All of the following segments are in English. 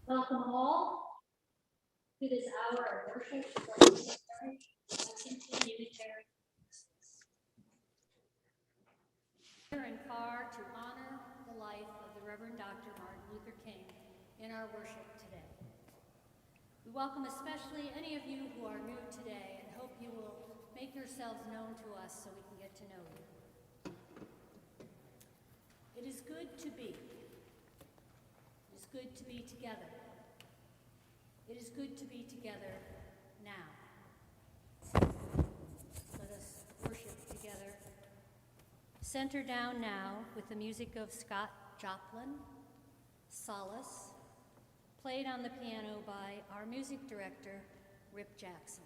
Welcome all to this hour of worship from First Parish, Lexington, Unitarian Minister. Near and far to honor the life of the Reverend Dr. Martin Luther King in our worship today. We welcome especially any of you who are new today and hope you will make yourselves known to us so we can get to know you. It is good to be. It is good to be together. It is good to be together now. Let us worship together. Center down now with the music of Scott Joplin, Solace, played on the piano by our music director, Rip Jackson.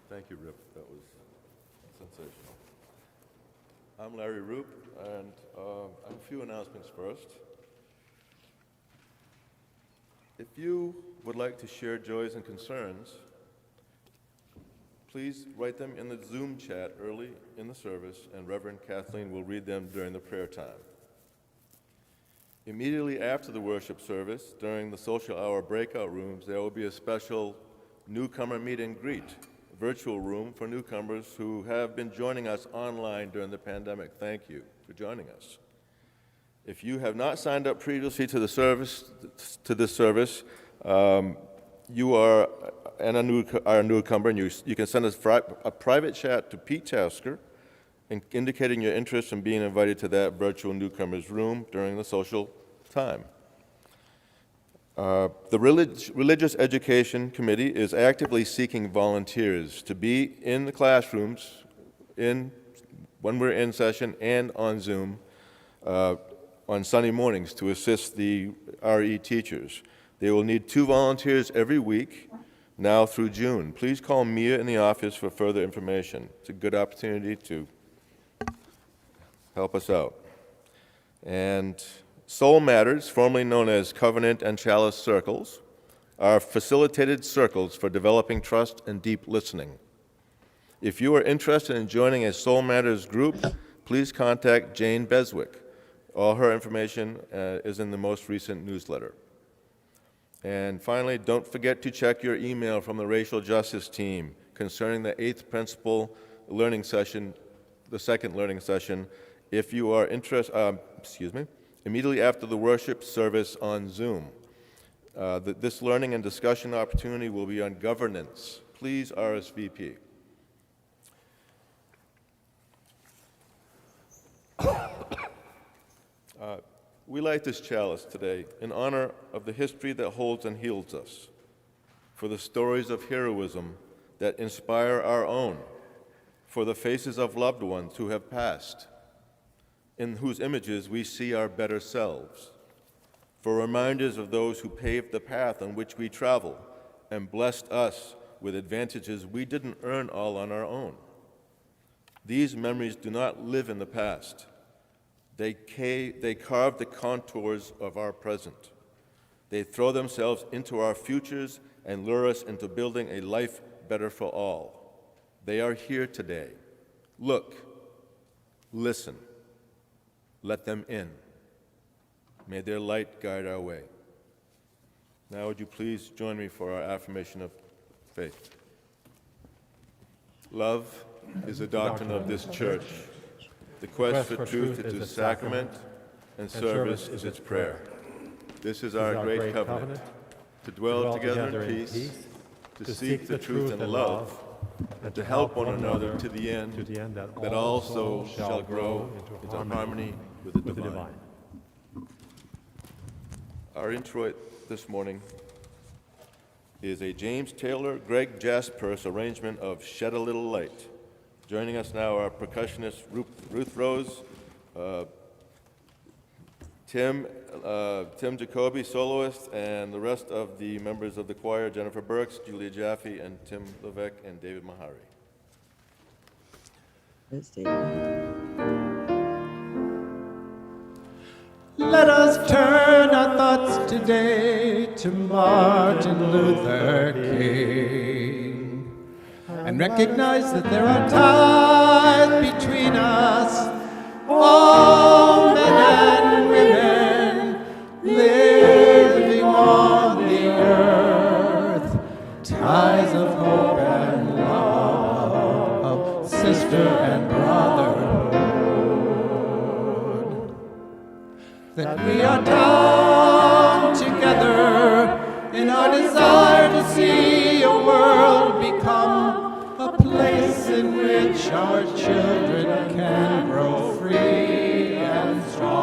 Thank you, Rip. That was sensational. I'm Larry Roop, and I have a few announcements first. If you would like to share joys and concerns, please write them in the Zoom chat early in the service, and Reverend Kathleen will read them during the prayer time. Immediately after the worship service, during the social hour breakout rooms, there will be a special newcomer meet and greet virtual room for newcomers who have been joining us online during the pandemic. Thank you for joining us. If you have not signed up previously to this service, you are a newcomer, and you can send us a private chat to Pete Tasker, indicating your interest in being invited to that virtual newcomers room during the social time. The Religious Education Committee is actively seeking volunteers to be in the classrooms when we're in session and on Zoom on Sunday mornings to assist the RE teachers. They will need 2 volunteers every week now through June. Please call Mia in the office for further information. It's a good opportunity to help us out. And Soul Matters, formerly known as Covenant and Chalice Circles, are facilitated circles for developing trust and deep listening. If you are interested in joining a Soul Matters group, please contact Jane Beswick. All her information is in the most recent newsletter. And finally, don't forget to check your email from the Racial Justice team concerning the 8th Principle learning session, the 2nd learning session, if you are interested, immediately after the worship service on Zoom. This learning and discussion opportunity will be on governance. Please RSVP. We light this chalice today in honor of the history that holds and heals us, for the stories of heroism that inspire our own, for the faces of loved ones who have passed, in whose images we see our better selves, for reminders of those who paved the path on which we travel and blessed us with advantages we didn't earn all on our own. These memories do not live in the past. They carve the contours of our present. They throw themselves into our futures and lure us into building a life better for all. They are here today. Look, listen, let them in. May their light guide our way. Now would you please join me for our affirmation of faith. Love is the doctrine of this church. The quest for truth is its sacrament, and service is its prayer. This is our great covenant, to dwell together in peace, to seek the truth in love, and to help one another to the end, that all souls shall grow into harmony with the divine. Our introit this morning is a James Taylor, Greg Jaspers arrangement of Shed a Little Light. Joining us now are percussionist Ruth Rose, Tim Jacoby, soloist, and the rest of the members of the choir, Jennifer Burks, Julia Jaffe, and Tim Levesque, and David Mahari. Let us turn our thoughts today to Martin Luther King and recognize that there are ties between us, all men and women living on the earth, ties of hope and love, of sister and brotherhood, that we are bound together in our desire to see a world become a place in which our children can grow free and strong.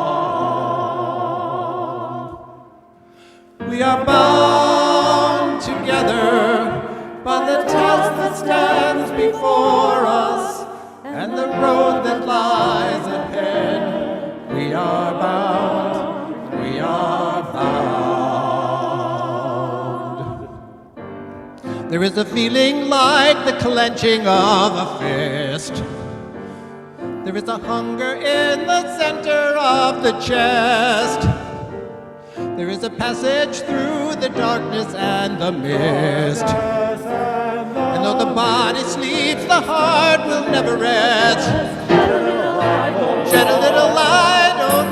We are bound together by the task that stands before us and the road that lies ahead. We are bound, we are bound. There is a feeling like the clenching of a fist. There is a hunger in the center of the chest. There is a passage through the darkness and the mist. And though the body sleeps, the heart will never rest. Shed a little light, oh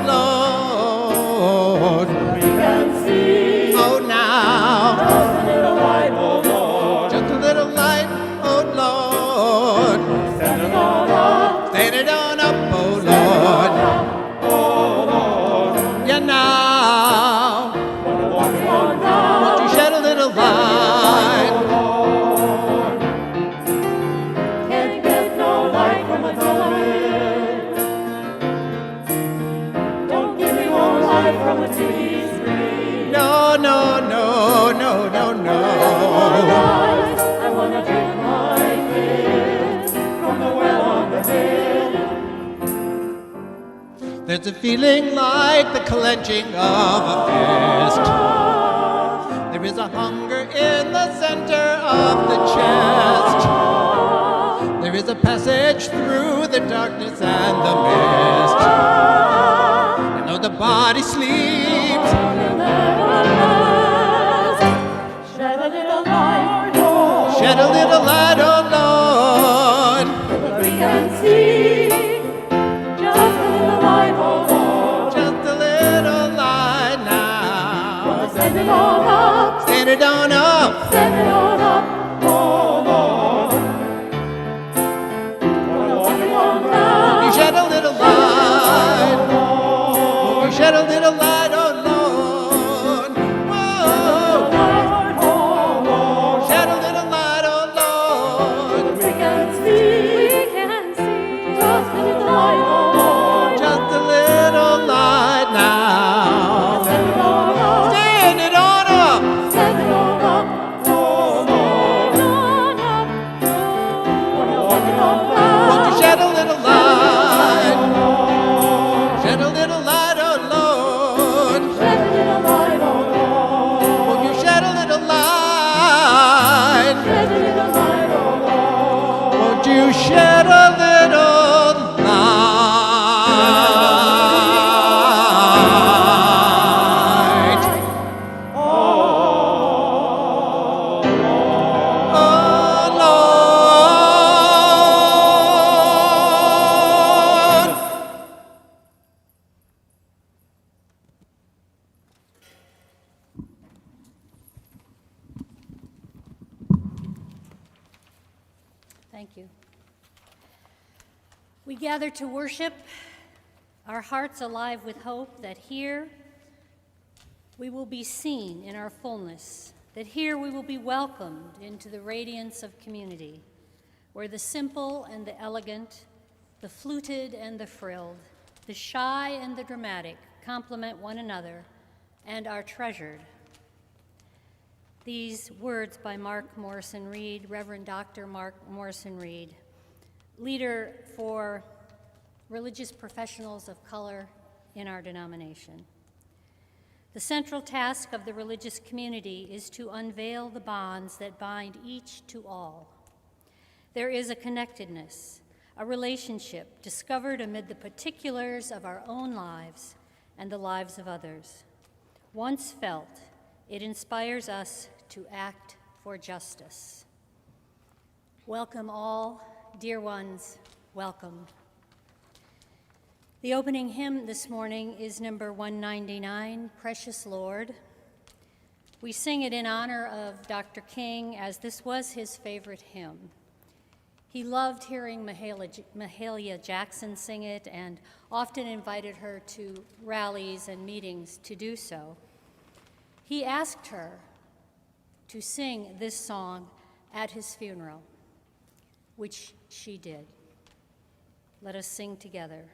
Lord. We can see. Oh, now. Just a little light, oh Lord. Just a little light, oh Lord. Stand it on up. Stand it on up, oh Lord. Oh Lord. Yeah, now. When we're walking on down. Won't you shed a little light? Can't get no light from a television. Don't give me more light from a TV screen. No, no, no, no, no, no. I want to drink my fill from the well on the hill. There's a feeling like the clenching of a fist. There is a hunger in the center of the chest. There is a passage through the darkness and the mist. And though the body sleeps, Shed a little light, Lord. shed a little light, oh Lord. We can see. Just a little light, oh Lord. Just a little light now. Send it on up. Stand it on up. Send it on up, oh Lord. We're walking on down. You shed a little light. Oh, you shed a little light, oh Lord. Whoa. Light, oh Lord. Shed a little light, oh Lord. We can see. Just a little light, oh Lord. Just a little light now. Send it on up. Stand it on up. Send it on up, oh Lord. When we're walking on down. Won't you shed a little light? Thank you. We gather to worship, our hearts alive with hope that here we will be seen in our fullness, that here we will be welcomed into the radiance of community, where the simple and the elegant, the fluted and the frilled, the shy and the dramatic complement one another and are treasured. These words by Mark Morrison Reed, Reverend Dr. Mark Morrison Reed, leader for religious professionals of color in our denomination. The central task of the religious community is to unveil the bonds that bind each to all. There is a connectedness, a relationship discovered amid the particulars of our own lives and the lives of others. Once felt, it inspires us to act for justice. Welcome all, dear ones, welcome. The opening hymn this morning is number 199, Precious Lord. We sing it in honor of Dr. King, as this was his favorite hymn. He loved hearing Mahalia Jackson sing it and often invited her to rallies and meetings to do so. He asked her to sing this song at his funeral, which she did. Let us sing together.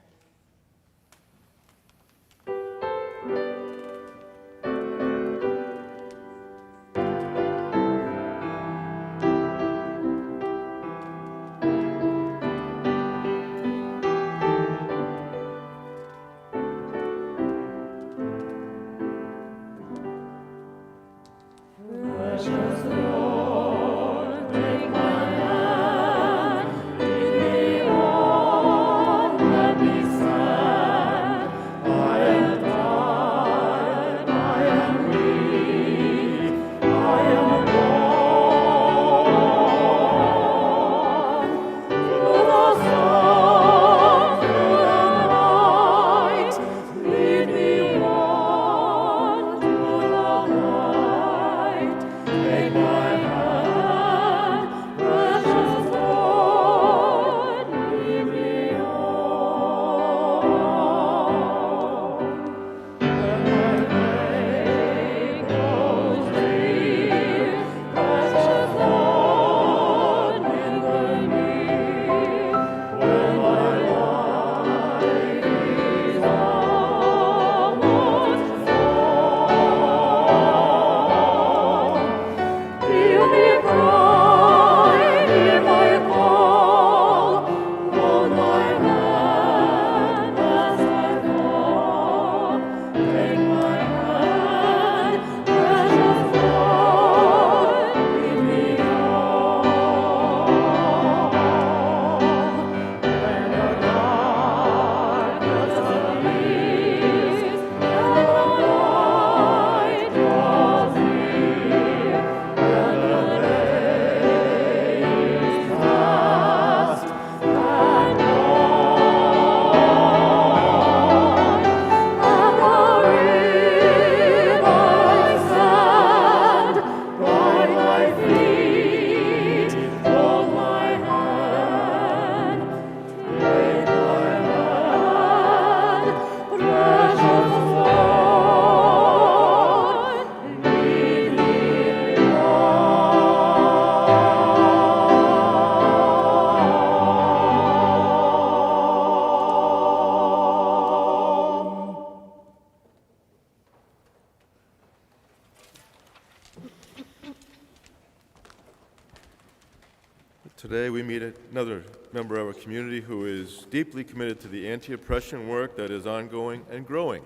Today we meet another member of our community who is deeply committed to the anti-oppression work that is ongoing and growing.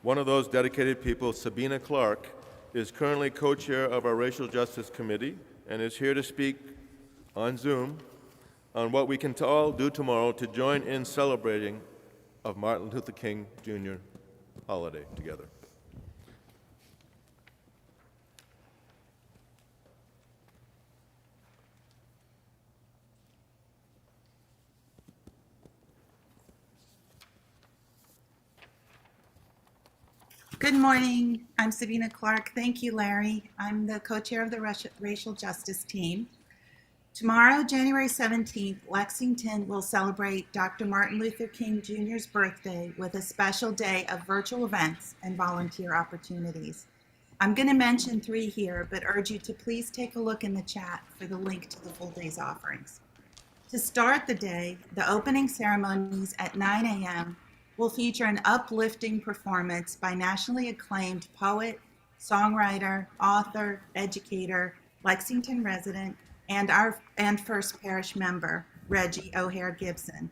One of those dedicated people, Sabina Clark, is currently co-chair of our Racial Justice Committee and is here to speak on Zoom on what we can all do tomorrow to join in celebrating of Martin Luther King Jr. holiday together. Good morning. I'm Sabina Clark. Thank you, Larry. I'm the co-chair of the Racial Justice team. Tomorrow, January 17th, Lexington will celebrate Dr. Martin Luther King Jr.'s birthday with a special day of virtual events and volunteer opportunities. I'm going to mention 3 here, but urge you to please take a look in the chat for the link to the full day's offerings. To start the day, the opening ceremonies at 9 a.m. will feature an uplifting performance by nationally acclaimed poet, songwriter, author, educator, Lexington resident, and First Parish member, Reggie O'Hare Gibson.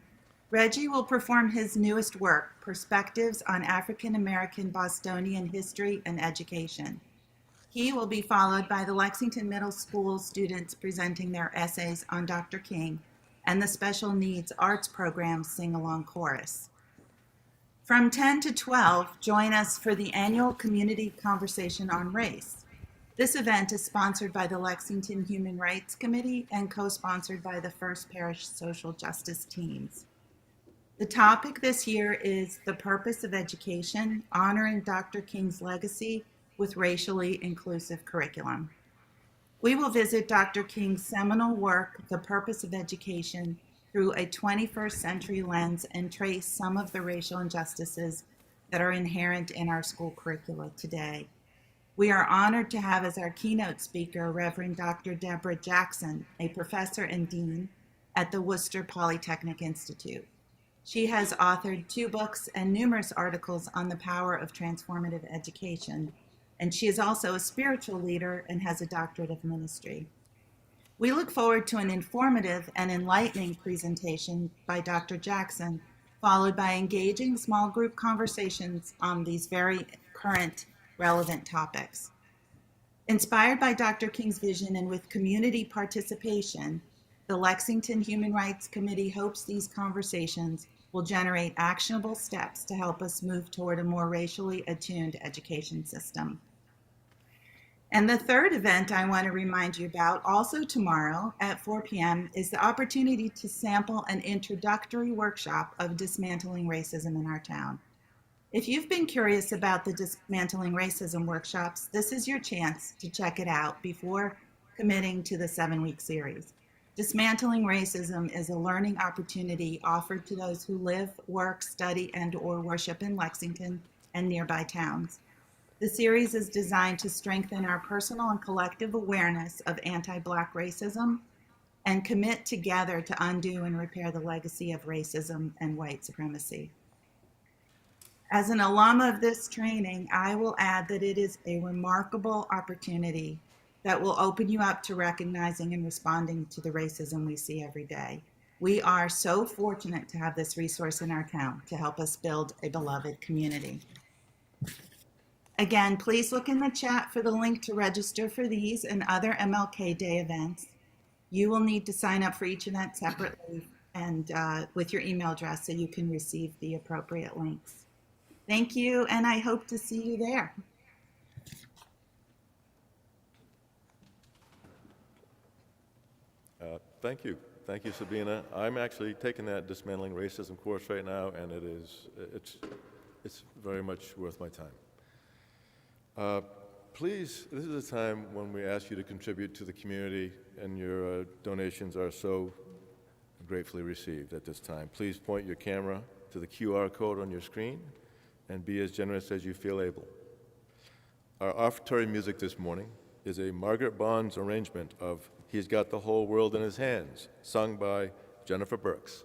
Reggie will perform his newest work, Perspectives on African American Bostonian History and Education. He will be followed by the Lexington Middle School students presenting their essays on Dr. King and the Special Needs Arts Program Sing-Along Chorus. From 10 to 12, join us for the annual Community Conversation on Race. This event is sponsored by the Lexington Human Rights Committee and co-sponsored by the First Parish Social Justice Teams. The topic this year is the purpose of education, honoring Dr. King's legacy with racially inclusive curriculum. We will visit Dr. King's seminal work, The Purpose of Education, through a 21st century lens and trace some of the racial injustices that are inherent in our school curricula today. We are honored to have as our keynote speaker Reverend Dr. Deborah Jackson, a professor and dean at the Worcester Polytechnic Institute. She has authored 2 books and numerous articles on the power of transformative education, and she is also a spiritual leader and has a doctorate of ministry. We look forward to an informative and enlightening presentation by Dr. Jackson, followed by engaging small group conversations on these very current, relevant topics. Inspired by Dr. King's vision and with community participation, the Lexington Human Rights Committee hopes these conversations will generate actionable steps to help us move toward a more racially attuned education system. And the third event I want to remind you about, also tomorrow at 4 p.m., is the opportunity to sample an introductory workshop of dismantling racism in our town. If you've been curious about the Dismantling Racism workshops, this is your chance to check it out before committing to the 7-week series. Dismantling Racism is a learning opportunity offered to those who live, work, study, and/or worship in Lexington and nearby towns. The series is designed to strengthen our personal and collective awareness of anti-Black racism and commit together to undo and repair the legacy of racism and white supremacy. As an alum of this training, I will add that it is a remarkable opportunity that will open you up to recognizing and responding to the racism we see every day. We are so fortunate to have this resource in our town to help us build a beloved community. Again, please look in the chat for the link to register for these and other MLK Day events. You will need to sign up for each event separately and with your email address so you can receive the appropriate links. Thank you, and I hope to see you there. Thank you. Thank you, Sabina. I'm actually taking that Dismantling Racism course right now, and it's very much worth my time. Please, this is a time when we ask you to contribute to the community, and your donations are so gratefully received at this time. Please point your camera to the QR code on your screen and be as generous as you feel able. Our offertory music this morning is a Margaret Bond's arrangement of He's Got the Whole World in His Hands, sung by Jennifer Burks.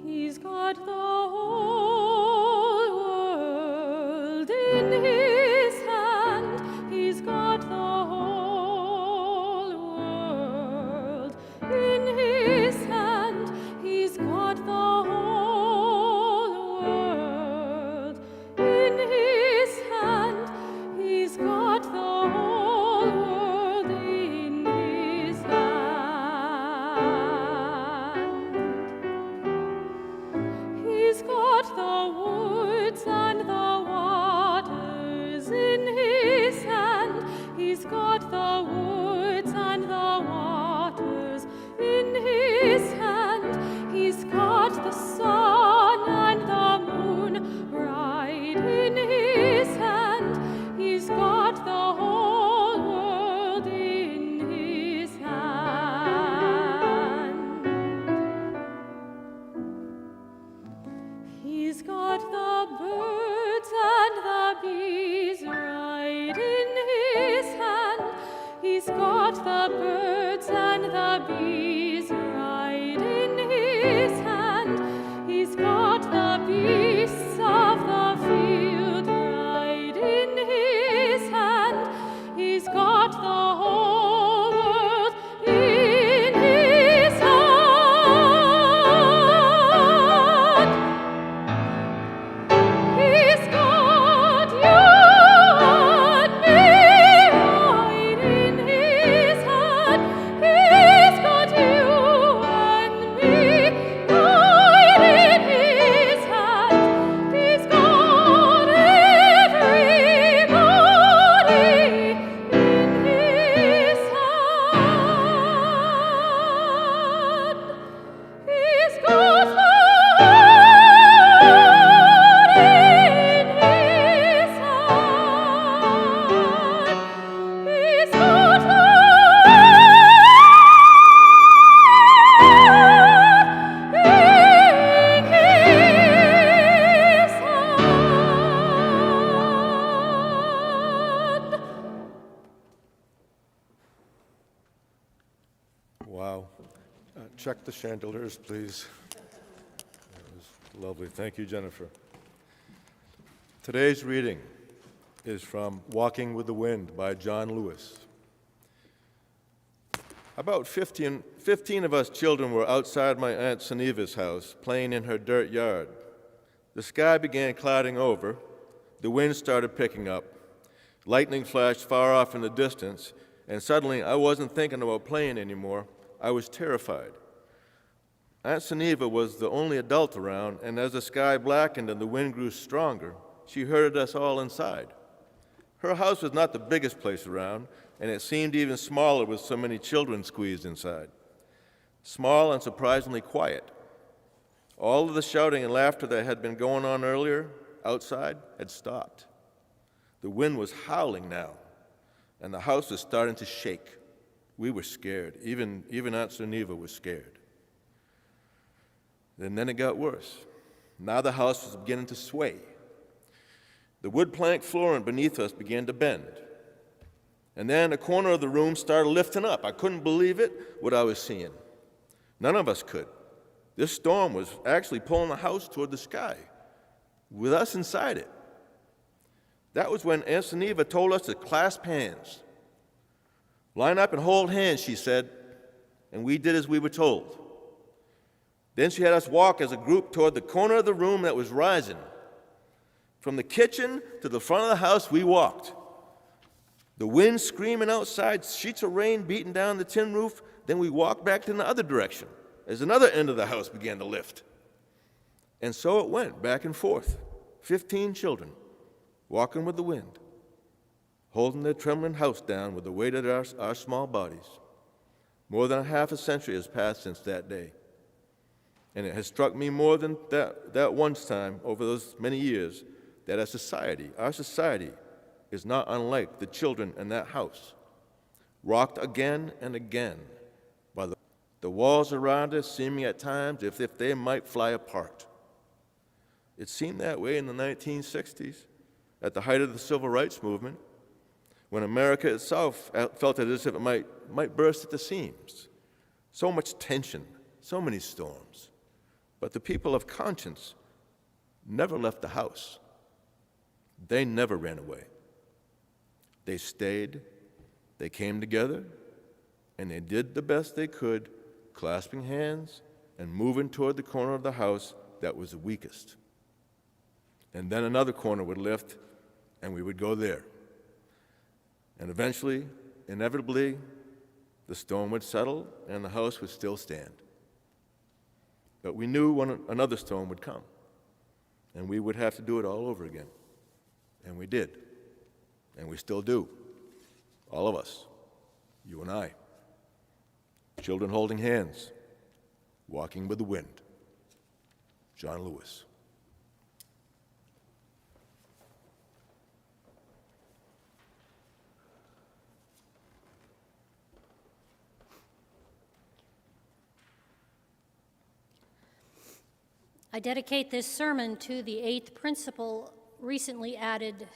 He's got the whole world in his hand. He's got the whole world in his hand. He's got the whole world in his hand. He's got the whole world in his hand. He's got the woods and the waters in his hand. He's got the woods and He's got the birds and the bees right in his hand. He's got the birds and the bees right in his hand. He's got the beasts of the field right in his hand. He's got the whole world in his hand. He's got you and me right in his hand. He's got you and me right in his hand. He's got everybody in his hand. He's got the world in his hand. He's got the world in his hand. Wow. Check the chandeliers, please. That was lovely. Thank you, Jennifer. Today's reading is from Walking with the Wind by John Lewis. About 15 of us children were outside my Aunt Suneva's house, playing in her dirt yard. The sky began clouding over. The wind started picking up. Lightning flashed far off in the distance, and suddenly I wasn't thinking about playing anymore. I was terrified. Aunt Suneva was the only adult around, and as the sky blackened and the wind grew stronger, she herded us all inside. Her house was not the biggest place around, and it seemed even smaller with so many children squeezed inside. Small and surprisingly quiet. All of the shouting and laughter that had been going on earlier outside had stopped. The wind was howling now, and the house was starting to shake. We were scared. Even Aunt Suneva was scared. And then it got worse. Now the house was beginning to sway. The wood plank floor beneath us began to bend. And then a corner of the room started lifting up. I couldn't believe it, what I was seeing. None of us could. This storm was actually pulling the house toward the sky, with us inside it. That was when Aunt Suneva told us to clasp hands. Line up and hold hands, she said, and we did as we were told. Then she had us walk as a group toward the corner of the room that was rising. From the kitchen to the front of the house, we walked. The wind screaming outside, sheets of rain beating down the tin roof. Then we walked back in the other direction as another end of the house began to lift. And so it went back and forth. 15 children walking with the wind, holding their trembling house down with the weight of our small bodies. More than half a century has passed since that day. And it has struck me more than that once time over those many years that our society is not unlike the children in that house, rocked again and again by the walls around us seeming at times as if they might fly apart. It seemed that way in the 1960s, at the height of the Civil Rights Movement, when America itself felt as if it might burst at the seams. So much tension, so many storms. But the people of conscience never left the house. They never ran away. They stayed, they came together, and they did the best they could, clasping hands and moving toward the corner of the house that was the weakest. And then another corner would lift, and we would go there. And eventually, inevitably, the storm would settle, and the house would still stand. But we knew when another storm would come, and we would have to do it all over again. And we did. And we still do. All of us. You and I. Children holding hands. Walking with the wind. John Lewis. I dedicate this sermon to the 8th principle recently added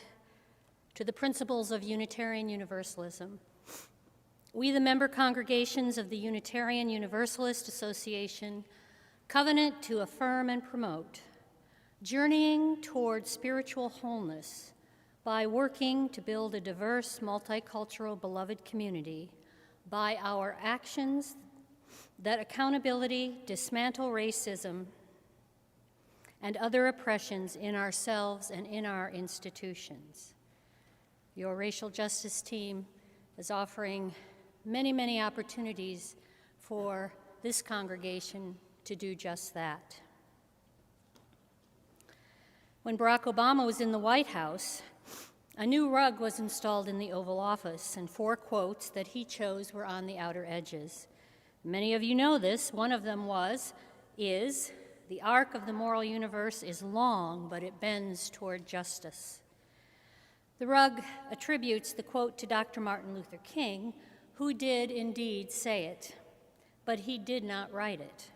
to the principles of Unitarian Universalism. We, the member congregations of the Unitarian Universalist Association, covenant to affirm and promote, journeying toward spiritual wholeness by working to build a diverse, multicultural, beloved community by our actions that accountability, dismantle racism, and other oppressions in ourselves and in our institutions. Your racial justice team is offering many, many opportunities for this congregation to do just that. When Barack Obama was in the White House, a new rug was installed in the Oval Office, and 4 quotes that he chose were on the outer edges. Many of you know this. One of them is, "The arc of the moral universe is long, but it bends toward justice." The rug attributes the quote to Dr. Martin Luther King, who did indeed say it, but he did not write it.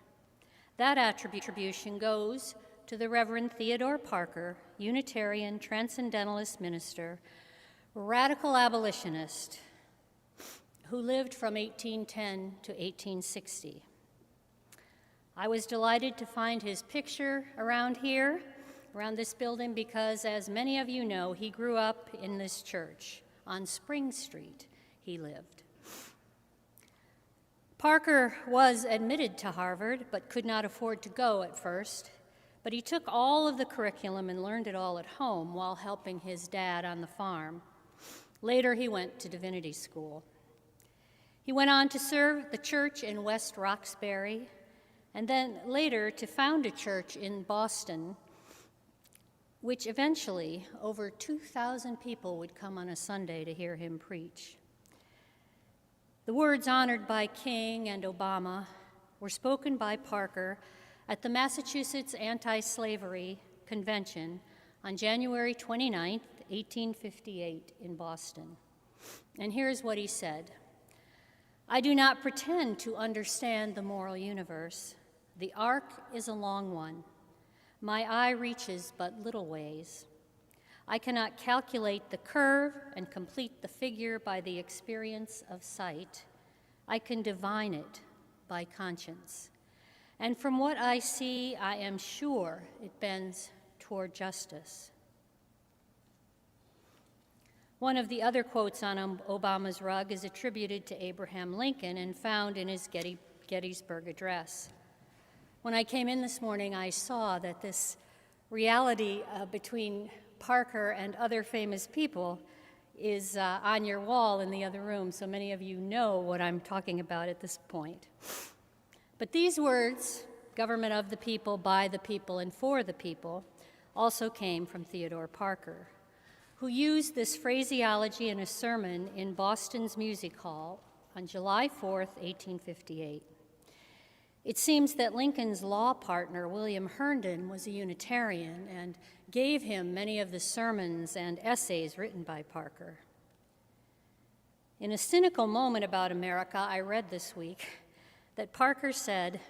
That attribution goes to the Reverend Theodore Parker, Unitarian Transcendentalist minister, radical abolitionist, who lived from 1810 to 1860. I was delighted to find his picture around here, around this building, because as many of you know, he grew up in this church. On Spring Street, he lived. Parker was admitted to Harvard, but could not afford to go at first. But he took all of the curriculum and learned it all at home while helping his dad on the farm. Later, he went to divinity school. He went on to serve the church in West Roxbury, and then later to found a church in Boston, which eventually over 2,000 people would come on a Sunday to hear him preach. The words honored by King and Obama were spoken by Parker at the Massachusetts Anti-Slavery Convention on January 29, 1858 in Boston. And here's what he said: "I do not pretend to understand the moral universe. The arc is a long one. My eye reaches but little ways. I cannot calculate the curve and complete the figure by the experience of sight. I can divine it by conscience. And from what I see, I am sure it bends toward justice." One of the other quotes on Obama's rug is attributed to Abraham Lincoln and found in his Gettysburg Address. When I came in this morning, I saw that this reality between Parker and other famous people is on your wall in the other room, so many of you know what I'm talking about at this point. But these words, government of the people, by the people, and for the people, also came from Theodore Parker, who used this phraseology in a sermon in Boston's Music Hall on July 4th, 1858. It seems that Lincoln's law partner, William Herndon, was a Unitarian and gave him many of the sermons and essays written by Parker. In a cynical moment about America, I read this week that Parker said,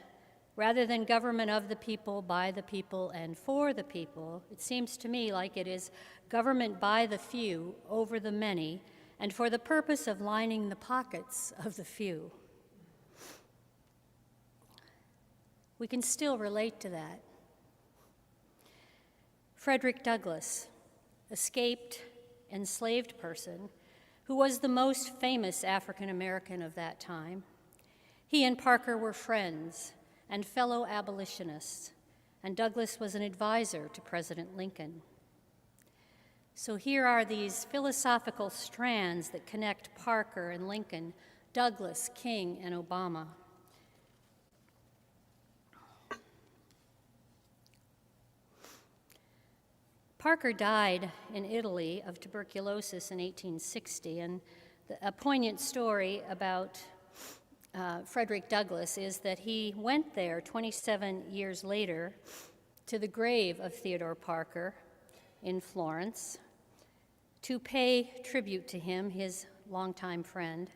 rather than government of the people, by the people, and for the people, it seems to me like it is government by the few, over the many, and for the purpose of lining the pockets of the few. We can still relate to that. Frederick Douglas, escaped, enslaved person, who was the most famous African American of that time. He and Parker were friends and fellow abolitionists, and Douglas was an advisor to President Lincoln. So here are these philosophical strands that connect Parker and Lincoln, Douglas, King, and Obama. Parker died in Italy of tuberculosis in 1860, and a poignant story about Frederick Douglass is that he went there 27 years later to the grave of Theodore Parker in Florence to pay tribute to him, his longtime friend.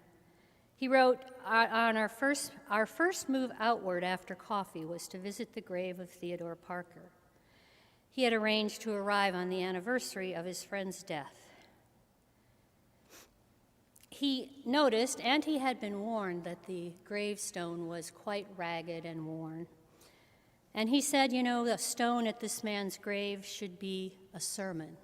He wrote, on our first move outward after coffee was to visit the grave of Theodore Parker. He had arranged to arrive on the anniversary of his friend's death. He noticed, and he had been warned, that the gravestone was quite ragged and worn. And he said, you know, a stone at this man's grave should be a sermon.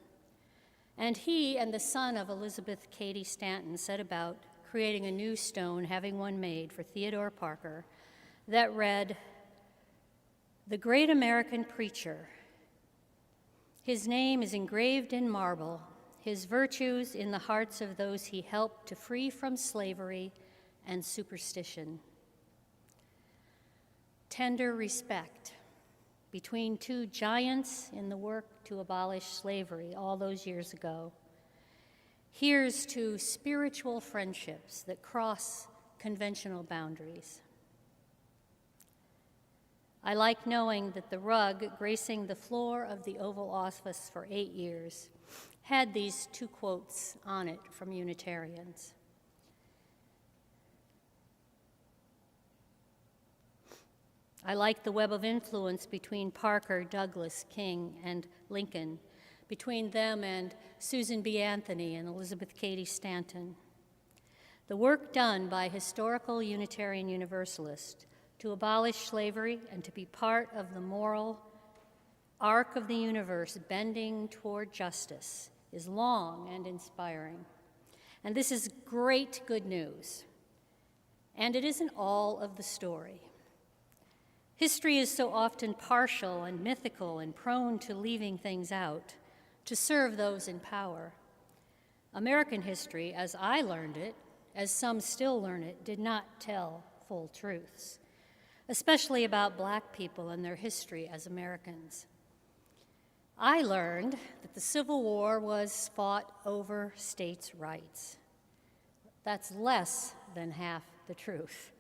And he and the son of Elizabeth Cady Stanton set about creating a new stone, having one made for Theodore Parker, that read, "The great American preacher. His name is engraved in marble, his virtues in the hearts of those he helped to free from slavery and superstition." Tender respect between two giants in the work to abolish slavery all those years ago. Here's to spiritual friendships that cross conventional boundaries. I like knowing that the rug gracing the floor of the Oval Office for 8 years had these two quotes on it from Unitarians. I like the web of influence between Parker, Douglas, King, and Lincoln, between them and Susan B. Anthony and Elizabeth Cady Stanton. The work done by historical Unitarian Universalists to abolish slavery and to be part of the moral arc of the universe bending toward justice is long and inspiring. And this is great good news. And it isn't all of the story. History is so often partial and mythical and prone to leaving things out to serve those in power. American history, as I learned it, as some still learn it, did not tell full truths, especially about Black people and their history as Americans. I learned that the Civil War was fought over states' rights. That's less than half the truth.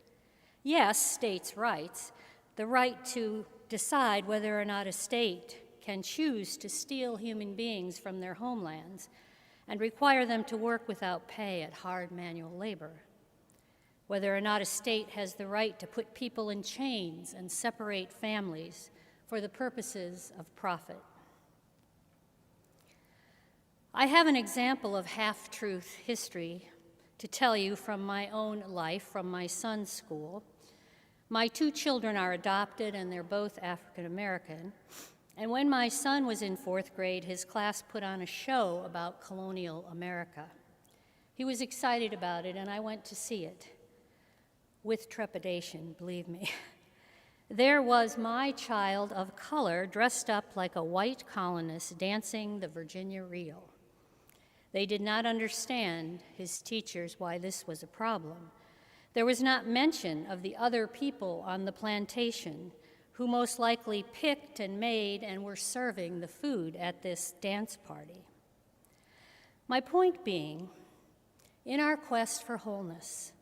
Yes, states' rights, the right to decide whether or not a state can choose to steal human beings from their homelands and require them to work without pay at hard manual labor, whether or not a state has the right to put people in chains and separate families for the purposes of profit. I have an example of half-truth history to tell you from my own life, from my son's school. My 2 children are adopted, and they're both African American. And when my son was in 4th grade, his class put on a show about colonial America. He was excited about it, and I went to see it. With trepidation, believe me. There was my child of color dressed up like a white colonist dancing the Virginia Reel. They did not understand, his teachers, why this was a problem. There was not mention of the other people on the plantation who most likely picked and made and were serving the food at this dance party. My point being, in our quest for wholeness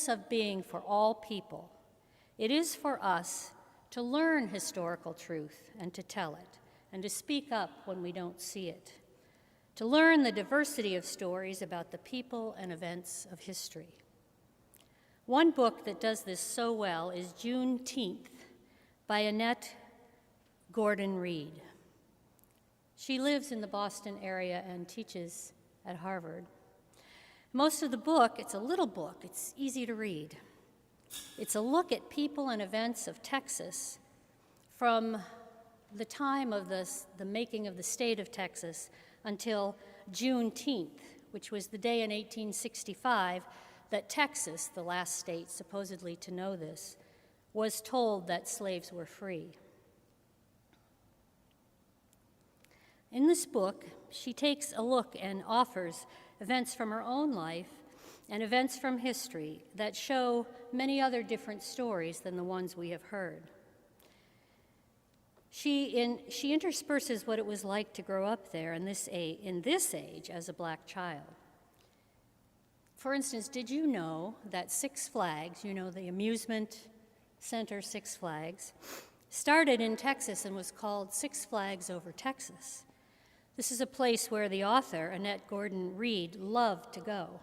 of being for all people, it is for us to learn historical truth and to tell it, and to speak up when we don't see it, to learn the diversity of stories about the people and events of history. One book that does this so well is Juneteenth by Annette Gordon Reed. She lives in the Boston area and teaches at Harvard. Most of the book, it's a little book, it's easy to read. It's a look at people and events of Texas from the time of the making of the state of Texas until Juneteenth, which was the day in 1865 that Texas, the last state supposedly to know this, was told that slaves were free. In this book, she takes a look and offers events from her own life and events from history that show many other different stories than the ones we have heard. She intersperses what it was like to grow up there in this age as a Black child. For instance, did you know that Six Flags, you know, the amusement center Six Flags, started in Texas and was called Six Flags Over Texas? This is a place where the author, Annette Gordon Reed, loved to go.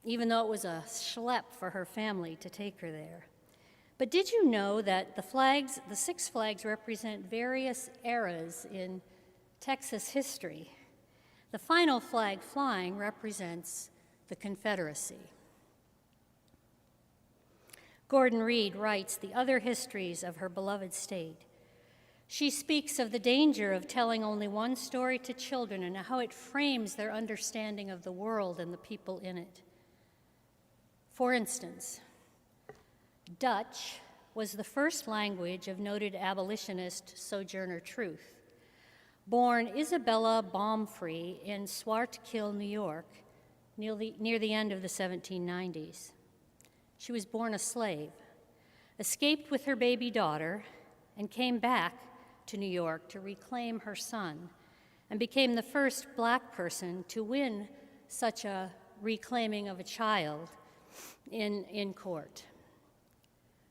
even though it was a schlep for her family to take her there. But did you know that the 6 flags represent various eras in Texas history? The final flag flying represents the Confederacy. Gordon Reed writes the other histories of her beloved state. She speaks of the danger of telling only one story to children and how it frames their understanding of the world and the people in it. For instance, Dutch was the first language of noted abolitionist Sojourner Truth. Born Isabella Baumfree in Swartkill, New York, near the end of the 1790s. She was born a slave, escaped with her baby daughter, and came back to New York to reclaim her son, and became the first Black person to win such a reclaiming of a child in court.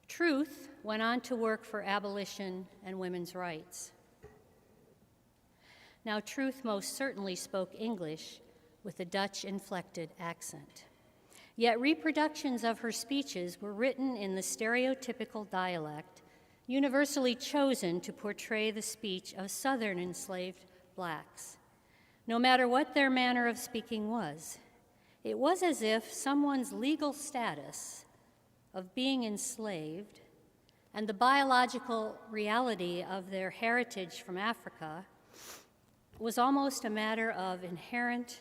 Truth went on to work for abolition and women's rights. Now, Truth most certainly spoke English with a Dutch-inflected accent. Yet reproductions of her speeches were written in the stereotypical dialect universally chosen to portray the speech of Southern enslaved Blacks. No matter what their manner of speaking was, it was as if someone's legal status of being enslaved and the biological reality of their heritage from Africa was almost a matter of inherent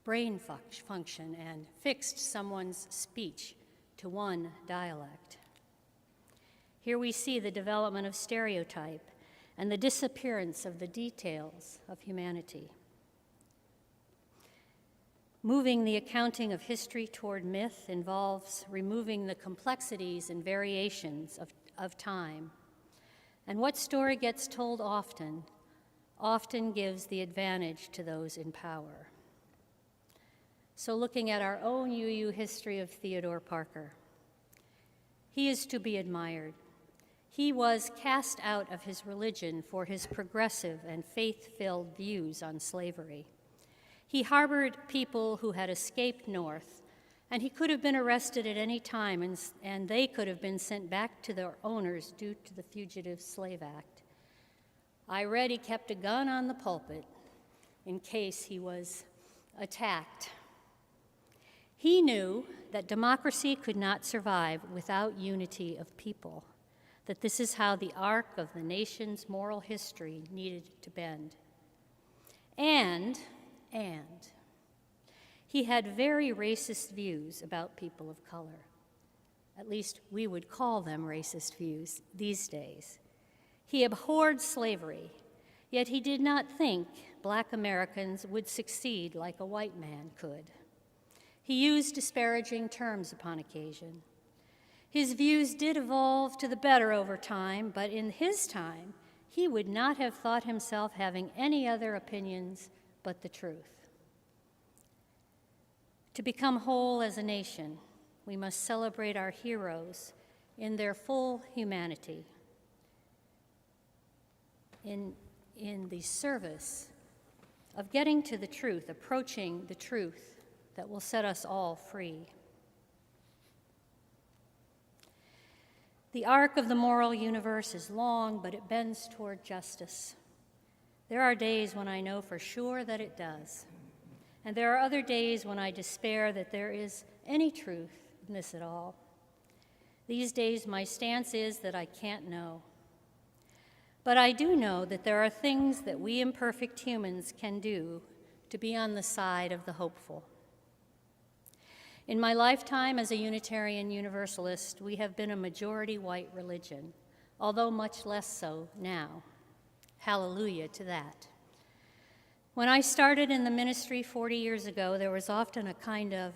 brain function and fixed someone's speech to one dialect. Here we see the development of stereotype and the disappearance of the details of humanity. Moving the accounting of history toward myth involves removing the complexities and variations of time. And what story gets told often gives the advantage to those in power. So looking at our own UU history of Theodore Parker, he is to be admired. He was cast out of his religion for his progressive and faith-filled views on slavery. He harbored people who had escaped north, and he could have been arrested at any time, and they could have been sent back to their owners due to the Fugitive Slave Act. I read he kept a gun on the pulpit in case he was attacked. He knew that democracy could not survive without unity of people, that this is how the arc of the nation's moral history needed to bend. And he had very racist views about people of color. At least we would call them racist views these days. He abhorred slavery, yet he did not think Black Americans would succeed like a white man could. He used disparaging terms upon occasion. His views did evolve to the better over time, but in his time, he would not have thought himself having any other opinions but the truth. To become whole as a nation, we must celebrate our heroes in their full humanity, in the service of getting to the truth, approaching the truth that will set us all free. The arc of the moral universe is long, but it bends toward justice. There are days when I know for sure that it does. And there are other days when I despair that there is any truth in this at all. These days, my stance is that I can't know. But I do know that there are things that we imperfect humans can do to be on the side of the hopeful. In my lifetime as a Unitarian Universalist, we have been a majority white religion, although much less so now. Hallelujah to that. When I started in the ministry 40 years ago, there was often a kind of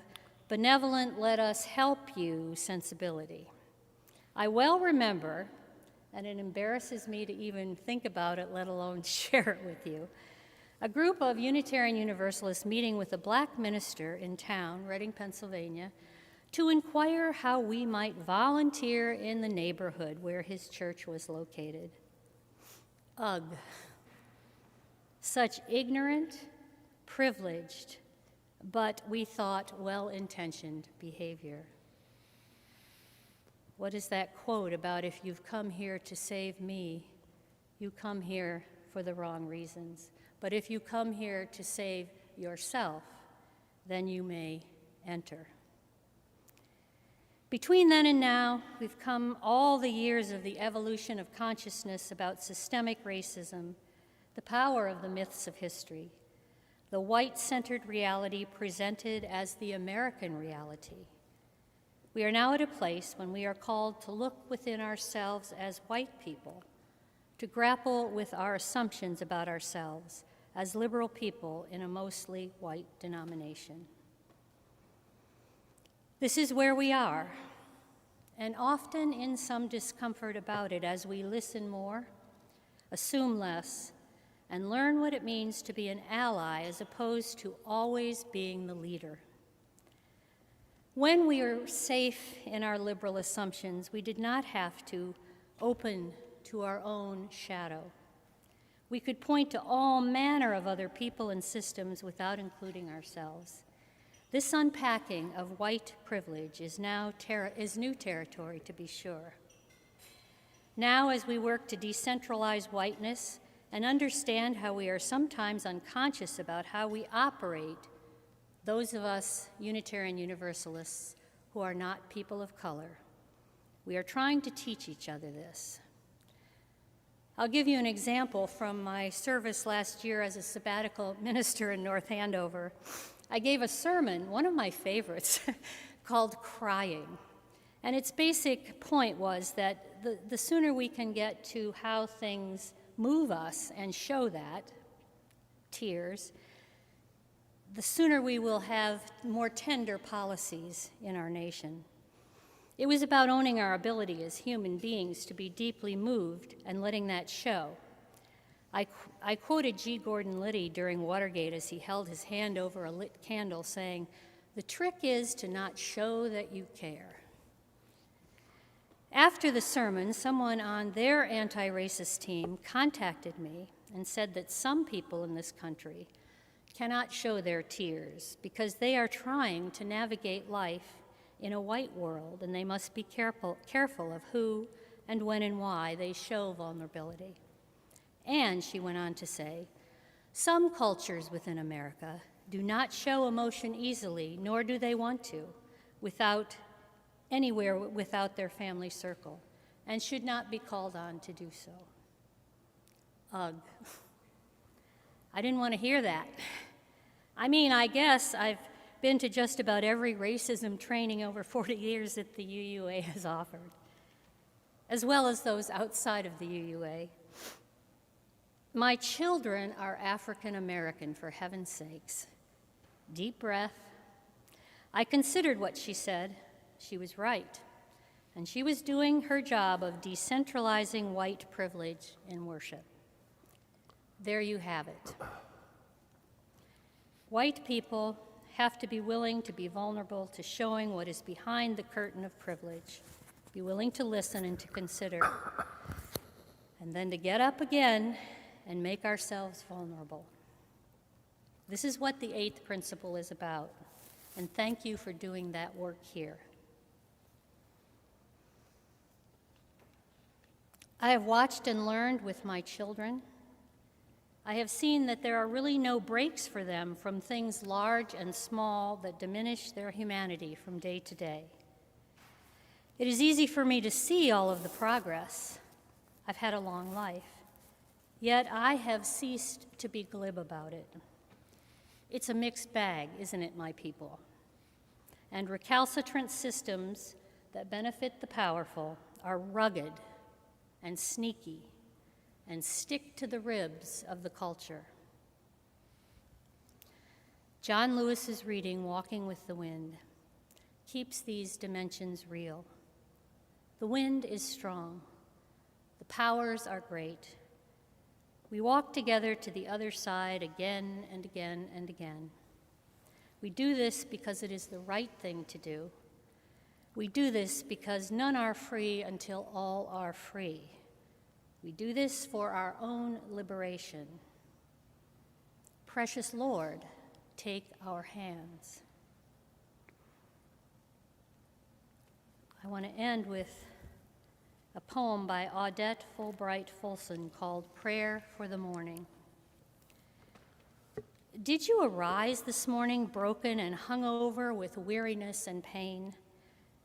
benevolent, let us help you sensibility. I well remember, and it embarrasses me to even think about it, let alone share it with you, a group of Unitarian Universalists meeting with a Black minister in town, Reading, Pennsylvania, to inquire how we might volunteer in the neighborhood where his church was located. Ugh. Such ignorant, privileged, but we thought well-intentioned behavior. What is that quote about, if you've come here to save me, you come here for the wrong reasons. But if you come here to save yourself, then you may enter. Between then and now, we've come all the years of the evolution of consciousness about systemic racism, the power of the myths of history, the white-centered reality presented as the American reality. We are now at a place when we are called to look within ourselves as white people, to grapple with our assumptions about ourselves as liberal people in a mostly white denomination. This is where we are, and often in some discomfort about it as we listen more, assume less, and learn what it means to be an ally as opposed to always being the leader. When we were safe in our liberal assumptions, we did not have to open to our own shadow. We could point to all manner of other people and systems without including ourselves. This unpacking of white privilege is new territory, to be sure. Now, as we work to decentralize whiteness and understand how we are sometimes unconscious about how we operate, those of us Unitarian Universalists who are not people of color, we are trying to teach each other this. I'll give you an example from my service last year as a sabbatical minister in North Andover. I gave a sermon, one of my favorites, called Crying. And its basic point was that the sooner we can get to how things move us and show that, tears, the sooner we will have more tender policies in our nation. It was about owning our ability as human beings to be deeply moved and letting that show. I quoted G. Gordon Liddy during Watergate as he held his hand over a lit candle saying, "The trick is to not show that you care." After the sermon, someone on their anti-racist team contacted me and said that some people in this country cannot show their tears because they are trying to navigate life in a white world, and they must be careful of who and when and why they show vulnerability. And she went on to say, some cultures within America do not show emotion easily, nor do they want to, anywhere without their family circle, and should not be called on to do so. Ugh. I didn't want to hear that. I mean, I guess I've been to just about every racism training over 40 years that the UUA has offered, as well as those outside of the UUA. My children are African American, for heaven's sakes. Deep breath. I considered what she said. She was right. And she was doing her job of decentralizing white privilege in worship. There you have it. White people have to be willing to be vulnerable to showing what is behind the curtain of privilege, be willing to listen and to consider, and then to get up again and make ourselves vulnerable. This is what the 8th principle is about, and thank you for doing that work here. I have watched and learned with my children. I have seen that there are really no breaks for them from things large and small that diminish their humanity from day to day. It is easy for me to see all of the progress. I've had a long life. Yet I have ceased to be glib about it. It's a mixed bag, isn't it, my people? And recalcitrant systems that benefit the powerful are rugged and sneaky and stick to the ribs of the culture. John Lewis's reading, Walking with the Wind, keeps these dimensions real. The wind is strong. The powers are great. We walk together to the other side again and again and again. We do this because it is the right thing to do. We do this because none are free until all are free. We do this for our own liberation. Precious Lord, take our hands. I want to end with a poem by Audette Fulbright Folsom called Prayer for the Morning. Did you arise this morning broken and hungover with weariness and pain,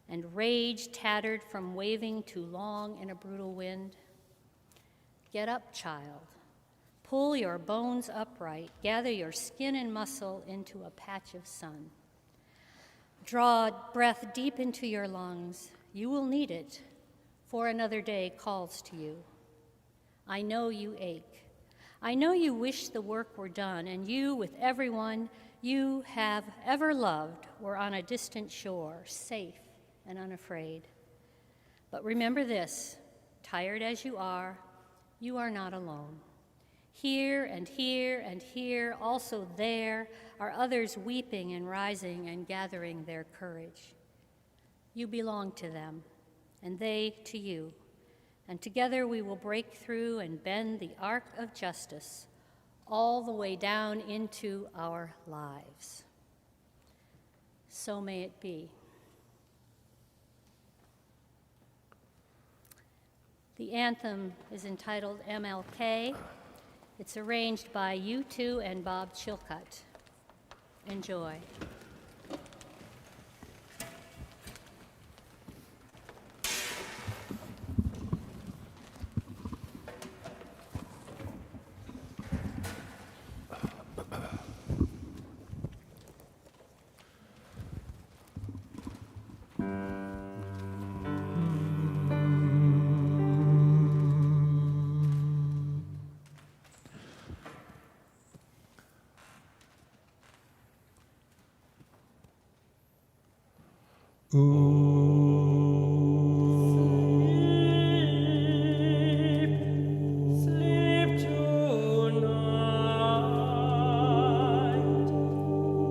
and rage tattered from waving too long in a brutal wind? Get up, child. Pull your bones upright. Gather your skin and muscle into a patch of sun. Draw breath deep into your lungs. You will need it, for another day calls to you. I know you ache. I know you wish the work were done, and you, with everyone you have ever loved, were on a distant shore, safe and unafraid. But remember this, tired as you are not alone. Here and here and here, also there, are others weeping and rising and gathering their courage. You belong to them, and they to you, and together we will break through and bend the arc of justice all the way down into our lives. So may it be. The anthem is entitled MLK. It's arranged by U2 and Bob Chilcutt. Enjoy. Sleep tonight,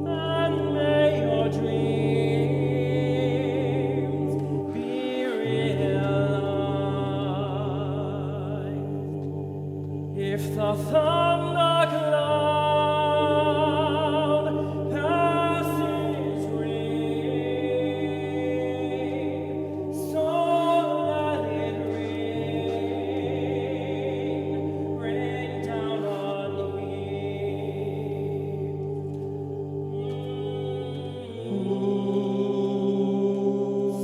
and may your dreams be realized. If the thundercloud passes rain, so let it rain down on me.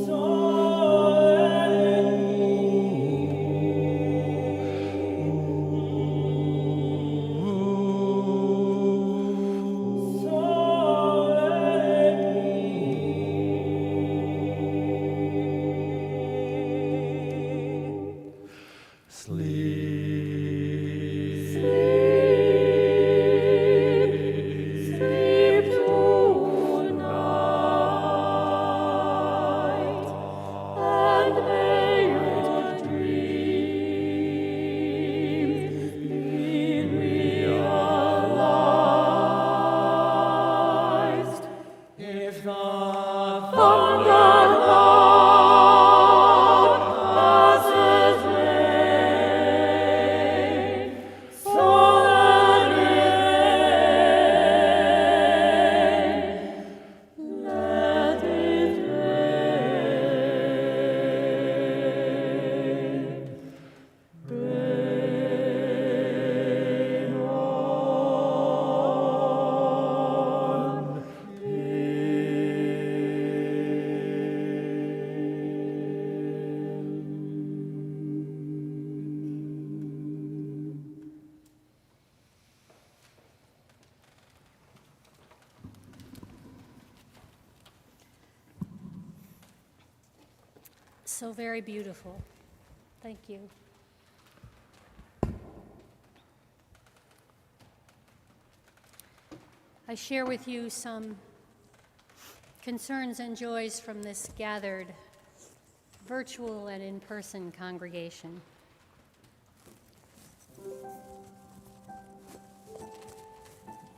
So let it Sleep tonight, and may your dreams be realized. If the thundercloud passes rain, so let it rain. Let it rain. Rain on So very beautiful. Thank you. I share with you some concerns and joys from this gathered virtual and in-person congregation.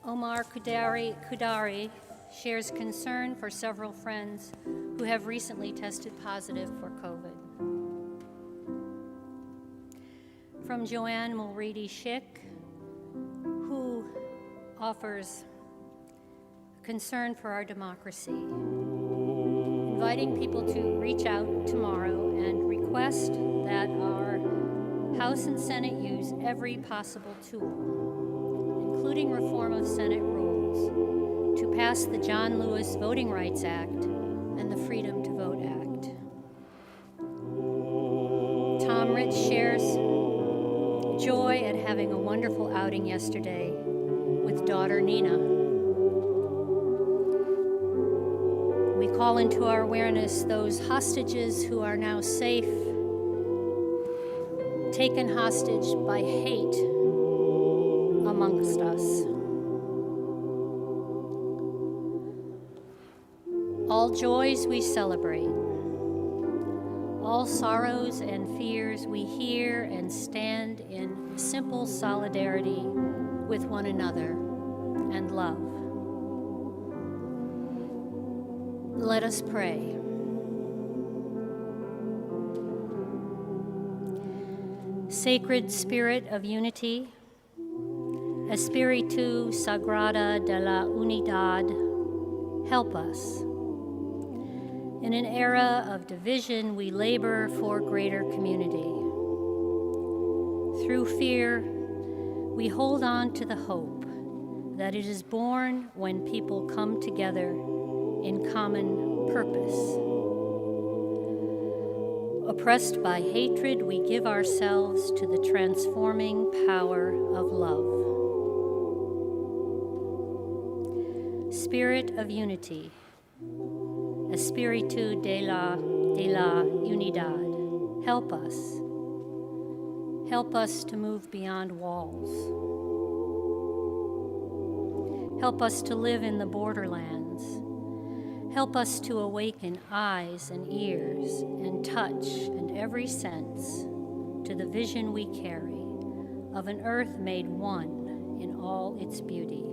Omar Kudari shares concern for several friends who have recently tested positive for COVID. From Joanne Mulready Schick, who offers concern for our democracy, inviting people to reach out tomorrow and request that our House and Senate use every possible tool, including reform of Senate rules, to pass the John Lewis Voting Rights Act and the Freedom to Vote Act. Tom Rich shares joy at having a wonderful outing yesterday with daughter Nina. We call into our awareness those hostages who are now safe, taken hostage by hate amongst us. All joys we celebrate, all sorrows and fears we hear and stand in simple solidarity with one another and love. Let us pray. Sacred Spirit of Unity, Espiritu Sagrada de la Unidad, help us. In an era of division, we labor for greater community. Through fear, we hold on to the hope that it is born when people come together in common purpose. Oppressed by hatred, we give ourselves to the transforming power of love. Spirit of Unity, Espiritu de la Unidad, help us. Help us to move beyond walls. Help us to live in the borderlands. Help us to awaken eyes and ears and touch and every sense to the vision we carry of an earth made one in all its beauty.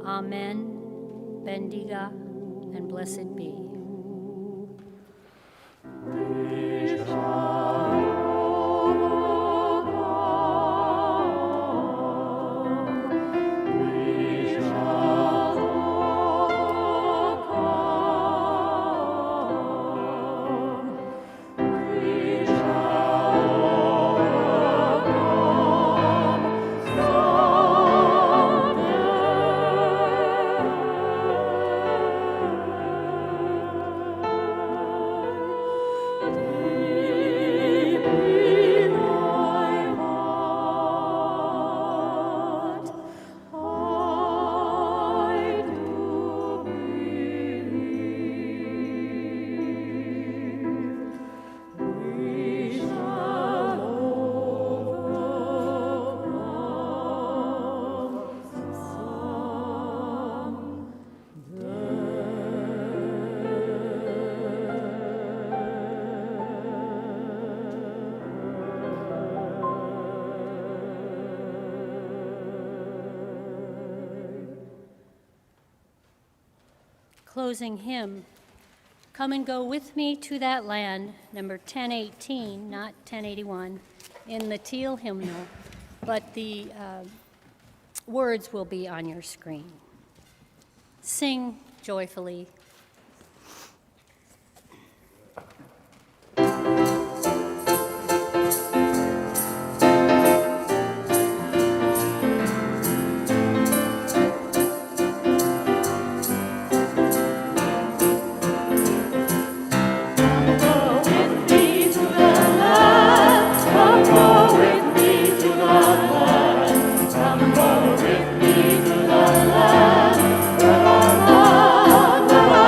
Amen, bendiga, and blessed be. Closing hymn, Come and Go With Me to That Land, number 1018, not 1081, in the Teal hymnal, but the words will be on your screen. Sing joyfully. La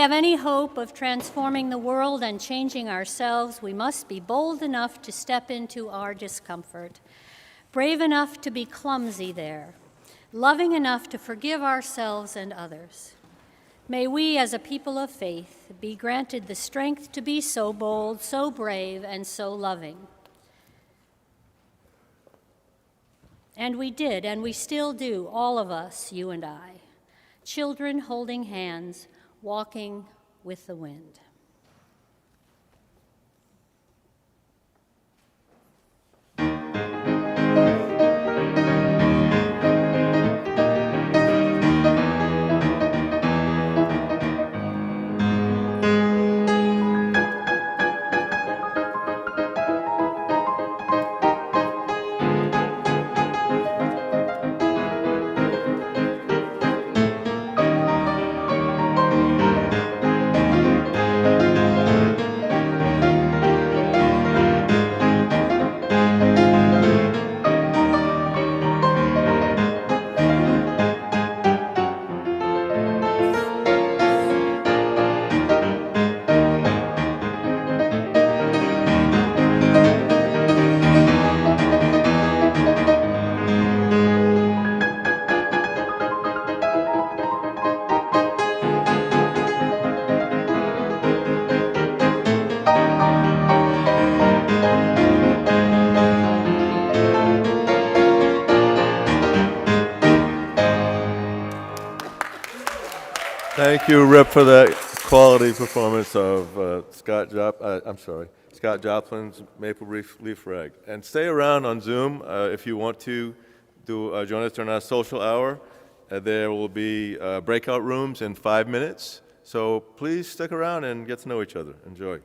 have any hope of transforming the world and changing ourselves, we must be bold enough to step into our discomfort, brave enough to be clumsy there, loving enough to forgive ourselves and others. May we, as a people of faith, be granted the strength to be so bold, so brave, and so loving. And we did, and we still do, all of us, you and I, children holding hands, walking with the wind. Thank you, Rip, for that quality performance of Scott Joplin's Maple Leaf Rag. And stay around on Zoom if you want to join us during our social hour. There will be breakout rooms in 5 minutes, so please stick around and get to know each other. Enjoy.